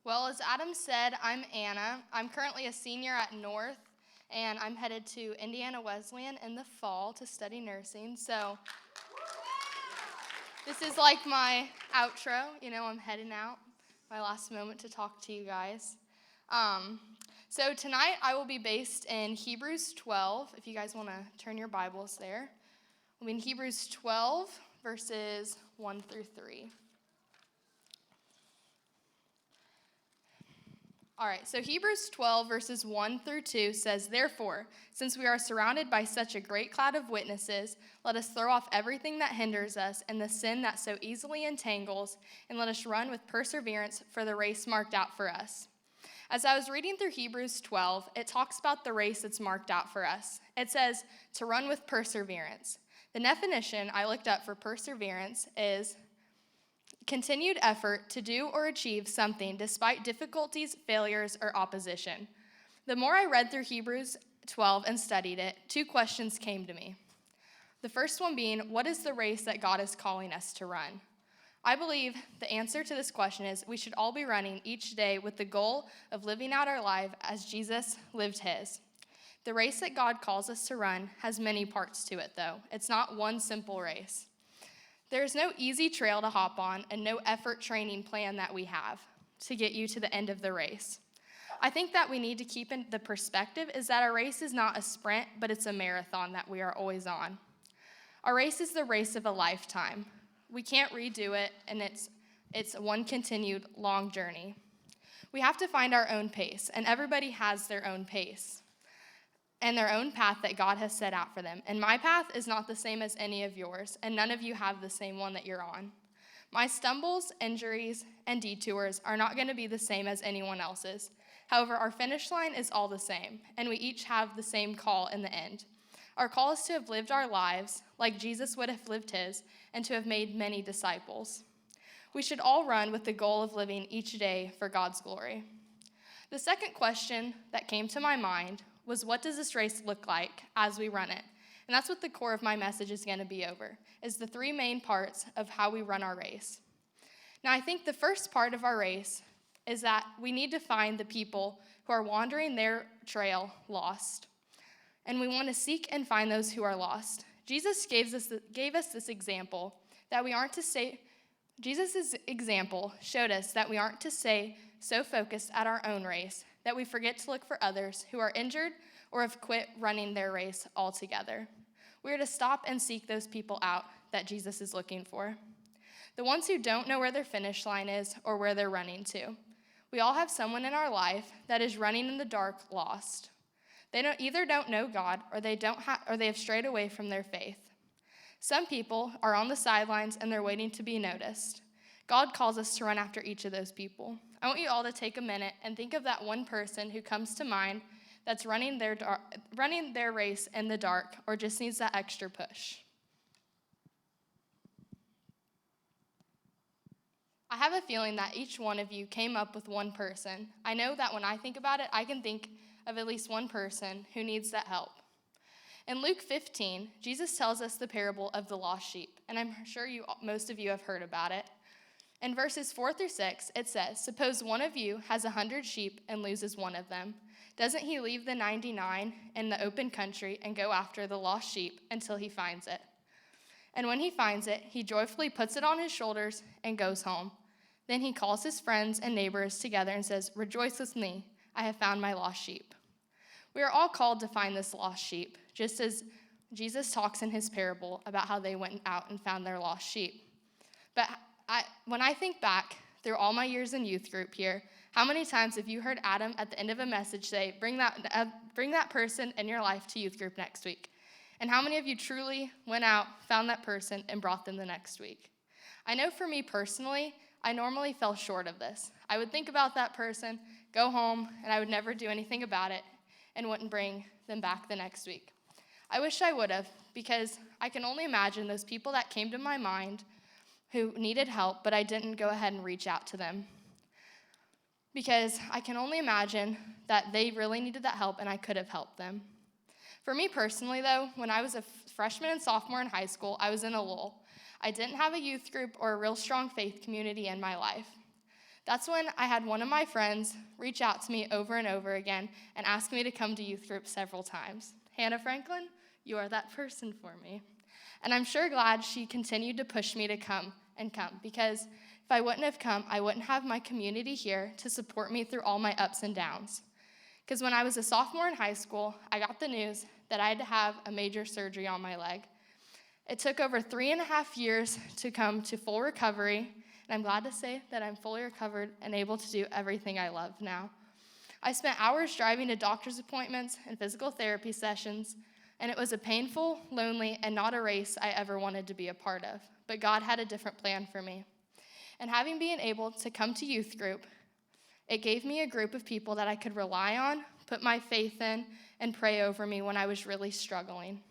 Well, as Adam said, I'm Anna. I'm currently a senior at North, and I'm headed to Indiana Wesleyan in the fall to study nursing. So this is like my outro. I'm heading out, my last moment to talk to you guys. So tonight I will be based in Hebrews 12, if you guys want to turn your Bibles there. We'll be in Hebrews 12, verses 1 through 3. All right, so Hebrews 12, verses 1 through 2 says, "Therefore, since we are surrounded by such a great cloud of witnesses, let us throw off everything that hinders us and the sin that so easily entangles, and let us run with perseverance for the race marked out for us." As I was reading through Hebrews 12, it talks about the race that's marked out for us. It says to run with perseverance. The definition I looked up for perseverance is continued effort to do or achieve something despite difficulties, failures, or opposition. The more I read through Hebrews 12 and studied it, two questions came to me. The first one being, what is the race that God is calling us to run? I believe the answer to this question is we should all be running each day with the goal of living out our life as Jesus lived his. The race that God calls us to run has many parts to it, though. It's not one simple race. There is no easy trail to hop on and no effort training plan that we have to get you to the end of the race. I think that we need to keep in the perspective is that our race is not a sprint, but it's a marathon that we are always on. Our race is the race of a lifetime. We can't redo it, and it's one continued long journey. We have to find our own pace, and everybody has their own pace and their own path that God has set out for them. And my path is not the same as any of yours, and none of you have the same one that you're on. My stumbles, injuries, and detours are not going to be the same as anyone else's. However, our finish line is all the same, and we each have the same call in the end. Our call is to have lived our lives like Jesus would have lived his, and to have made many disciples. We should all run with the goal of living each day for God's glory. The second question that came to my mind was, what does this race look like as we run it? And that's what the core of my message is going to be over, is the three main parts of how we run our race. Now, I think the first part of our race is that we need to find the people who are wandering their trail lost. And we want to seek and find those who are lost. Jesus gave us this example that we aren't to stay. Jesus' example showed us that we aren't to stay so focused at our own race that we forget to look for others who are injured or have quit running their race altogether. We are to stop and seek those people out that Jesus is looking for. The ones who don't know where their finish line is or where they're running to. We all have someone in our life that is running in the dark, lost. They either don't know God or they have strayed away from their faith. Some people are on the sidelines and they're waiting to be noticed. God calls us to run after each of those people. I want you all to take a minute and think of that one person who comes to mind that's running their race in the dark or just needs that extra push. I have a feeling that each one of you came up with one person. I know that when I think about it, I can think of at least one person who needs that help. In Luke 15, Jesus tells us the parable of the lost sheep, and I'm sure most of you have heard about it. In verses 4 through 6, it says, "Suppose one of you has 100 sheep and loses one of them. Doesn't he leave the 99 in the open country and go after the lost sheep until he finds it? And when he finds it, he joyfully puts it on his shoulders and goes home. Then he calls his friends and neighbors together and says, 'Rejoice with me, I have found my lost sheep.'" We are all called to find this lost sheep, just as Jesus talks in his parable about how they went out and found their lost sheep. But when I think back through all my years in youth group here, how many times have you heard Adam at the end of a message say, bring that person in your life to youth group next week? And how many of you truly went out, found that person, and brought them the next week? I know for me personally, I normally fell short of this. I would think about that person, go home, and I would never do anything about it and wouldn't bring them back the next week. I wish I would have, because I can only imagine those people that came to my mind who needed help, but I didn't go ahead and reach out to them. Because I can only imagine that they really needed that help and I could have helped them. For me personally, though, when I was a freshman and sophomore in high school, I was in a lull. I didn't have a youth group or a real strong faith community in my life. That's when I had one of my friends reach out to me over and over again and ask me to come to youth group several times. Hannah Franklin, you are that person for me. And I'm sure glad she continued to push me to come, because if I wouldn't have come, I wouldn't have my community here to support me through all my ups and downs. Because when I was a sophomore in high school, I got the news that I had to have a major surgery on my leg. It took over 3.5 years to come to full recovery, and I'm glad to say that I'm fully recovered and able to do everything I love now. I spent hours driving to doctor's appointments and physical therapy sessions, and it was a painful, lonely, and not a race I ever wanted to be a part of. But God had a different plan for me. And having been able to come to youth group, it gave me a group of people that I could rely on, put my faith in, and pray over me when I was really struggling.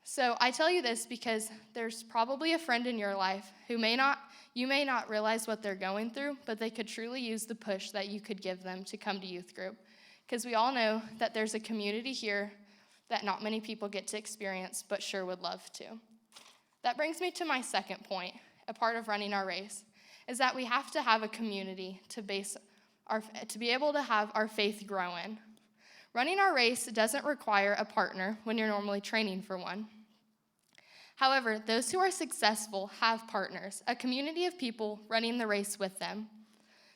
So I tell you this because there's probably a friend in your life who you may not realize what they're going through, but they could truly use the push that you could give them to come to youth group. Because we all know that there's a community here that not many people get to experience, but sure would love to. That brings me to my second point, a part of running our race, is that we have to have a community to be able to have our faith grow in. Running our race doesn't require a partner when you're normally training for one. However, those who are successful have partners, a community of people running the race with them.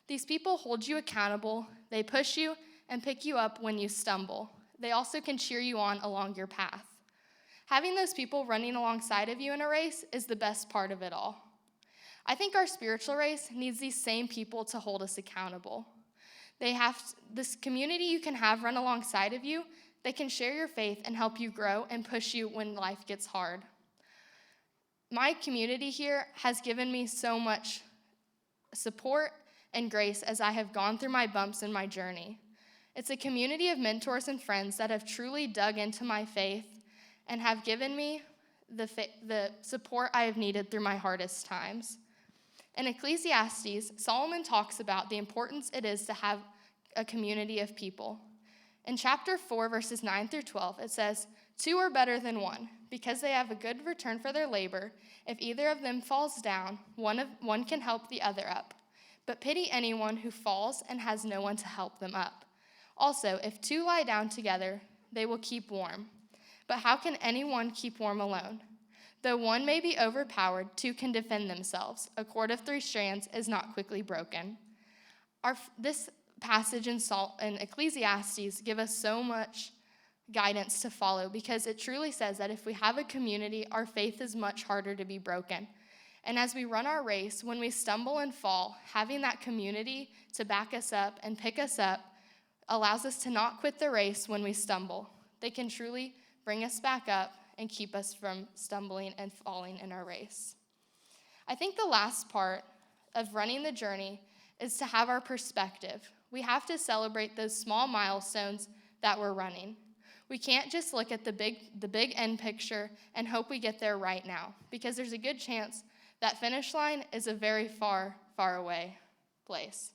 These people hold you accountable, they push you and pick you up when you stumble. They also can cheer you on along your path. Having those people running alongside of you in a race is the best part of it all. I think our spiritual race needs these same people to hold us accountable. This community you can have run alongside of you, they can share your faith and help you grow and push you when life gets hard. My community here has given me so much support and grace as I have gone through my bumps in my journey. It's a community of mentors and friends that have truly dug into my faith and have given me the support I have needed through my hardest times. In Ecclesiastes, Solomon talks about the importance it is to have a community of people. In chapter 4, verses 9 through 12, it says, 2 are better than 1, because they have a good return for their labor. If either of them falls down, one can help the other up. But pity anyone who falls and has no one to help them up. Also, if 2 lie down together, they will keep warm. But how can anyone keep warm alone? Though one may be overpowered, 2 can defend themselves. A cord of 3 strands is not quickly broken. This passage in Ecclesiastes give us so much guidance to follow, because it truly says that if we have a community, our faith is much harder to be broken. And as we run our race, when we stumble and fall, having that community to back us up and pick us up allows us to not quit the race when we stumble. They can truly bring us back up and keep us from stumbling and falling in our race. I think the last part of running the journey is to have our perspective. We have to celebrate those small milestones that we're running. We can't just look at the big end picture and hope we get there right now, because there's a good chance that finish line is a very far, far away place.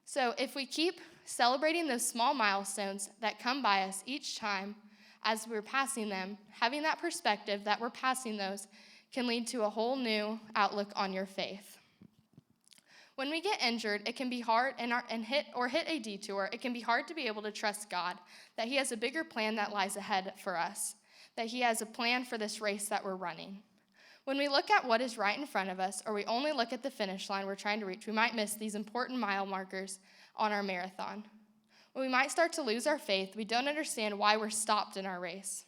So if we keep celebrating those small milestones that come by us each time as we're passing them, having that perspective that we're passing those can lead to a whole new outlook on your faith. When we get injured, it can be hard hit a detour. It can be hard to be able to trust God, that He has a bigger plan that lies ahead for us, that He has a plan for this race that we're running. When we look at what is right in front of us, or we only look at the finish line we're trying to reach, we might miss these important mile markers on our marathon. When we might start to lose our faith, we don't understand why we're stopped in our race.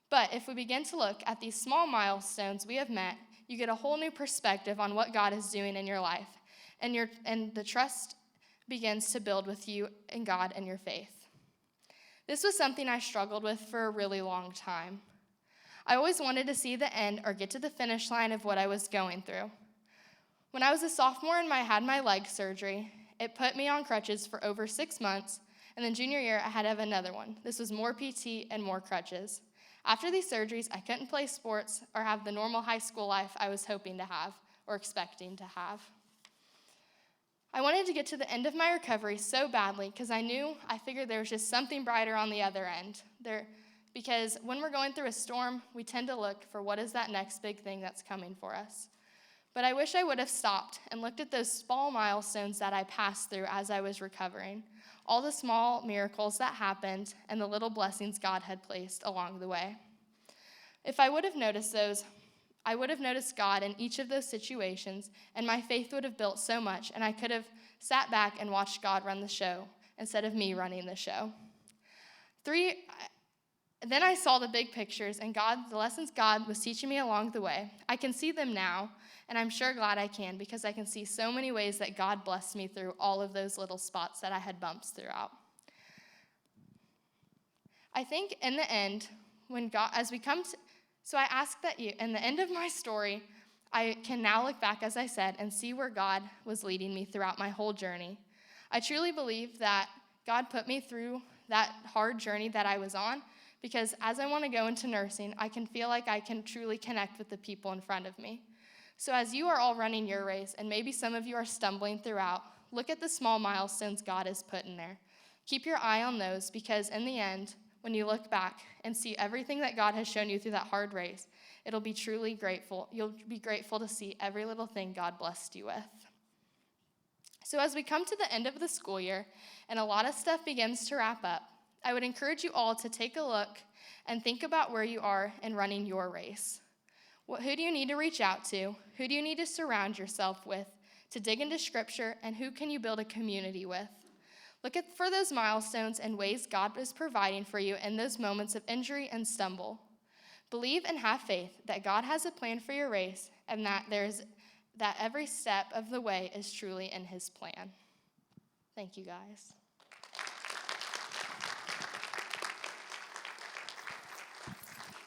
But if we begin to look at these small milestones we have met, you get a whole new perspective on what God is doing in your life, and the trust begins to build with you and God and your faith. This was something I struggled with for a really long time. I always wanted to see the end or get to the finish line of what I was going through. When I was a sophomore and I had my leg surgery, it put me on crutches for over 6 months, and then junior year I had to have another one. This was more PT and more crutches. After these surgeries, I couldn't play sports or have the normal high school life I was hoping to have or expecting to have. I wanted to get to the end of my recovery so badly because I figured there was just something brighter on the other end. Because when we're going through a storm, we tend to look for what is that next big thing that's coming for us. But I wish I would have stopped and looked at those small milestones that I passed through as I was recovering, all the small miracles that happened, and the little blessings God had placed along the way. If I would have noticed those, I would have noticed God in each of those situations, and my faith would have built so much, and I could have sat back and watched God run the show instead of me running the show. Then I saw the big pictures and the lessons God was teaching me along the way. I can see them now, and I'm sure glad I can, because I can see so many ways that God blessed me through all of those little spots that I had bumps throughout. I think in the end, so I ask that you, in the end of my story, I can now look back, as I said, and see where God was leading me throughout my whole journey. I truly believe that God put me through that hard journey that I was on, because as I want to go into nursing, I can feel like I can truly connect with the people in front of me. So as you are all running your race, and maybe some of you are stumbling throughout, look at the small milestones God has put in there. Keep your eye on those, because in the end, when you look back and see everything that God has shown you through that hard race, it'll be truly grateful. You'll be grateful to see every little thing God blessed you with. So as we come to the end of the school year, and a lot of stuff begins to wrap up, I would encourage you all to take a look and think about where you are in running your race. Who do you need to reach out to? Who do you need to surround yourself with to dig into Scripture? And who can you build a community with? Look for those milestones and ways God is providing for you in those moments of injury and stumble. Believe and have faith that God has a plan for your race, and that every step of the way is truly in His plan. Thank you, guys.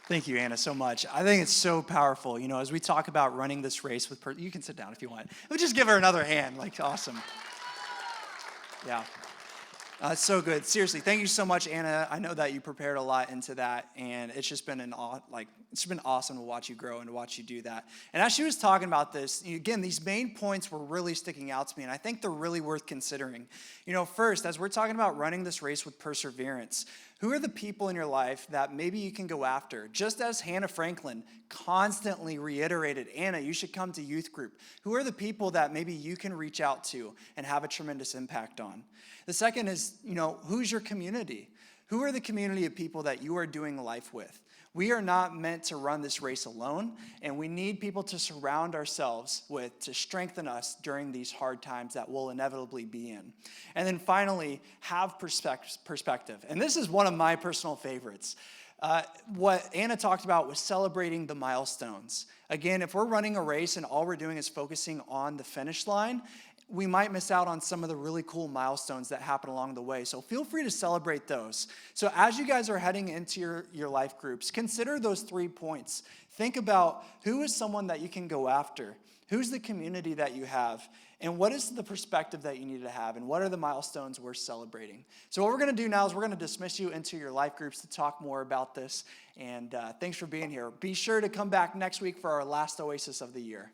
Thank you, Anna, so much. I think it's so powerful. As we talk about running this race with you can sit down if you want. We'll just give her another hand. Awesome. Yeah. It's so good. Seriously, thank you so much, Anna. I know that you prepared a lot into that, and it's just been it's been awesome to watch you grow and to watch you do that. And as she was talking about this, again, these main points were really sticking out to me, and I think they're really worth considering. First, as we're talking about running this race with perseverance, who are the people in your life that maybe you can go after? Just as Hannah Franklin constantly reiterated, Anna, you should come to youth group. Who are the people that maybe you can reach out to and have a tremendous impact on? The second is, who's your community? Who are the community of people that you are doing life with? We are not meant to run this race alone, and we need people to surround ourselves with to strengthen us during these hard times that we'll inevitably be in. And then finally, have perspective. And this is one of my personal favorites. What Anna talked about was celebrating the milestones. Again, if we're running a race and all we're doing is focusing on the finish line, we might miss out on some of the really cool milestones that happen along the way. So feel free to celebrate those. So as you guys are heading into your life groups, consider those 3 points. Think about who is someone that you can go after, who's the community that you have, and what is the perspective that you need to have, and what are the milestones we're celebrating. So what we're going to do now is we're going to dismiss you into your life groups to talk more about this. And thanks for being here. Be sure to come back next week for our last Oasis of the year.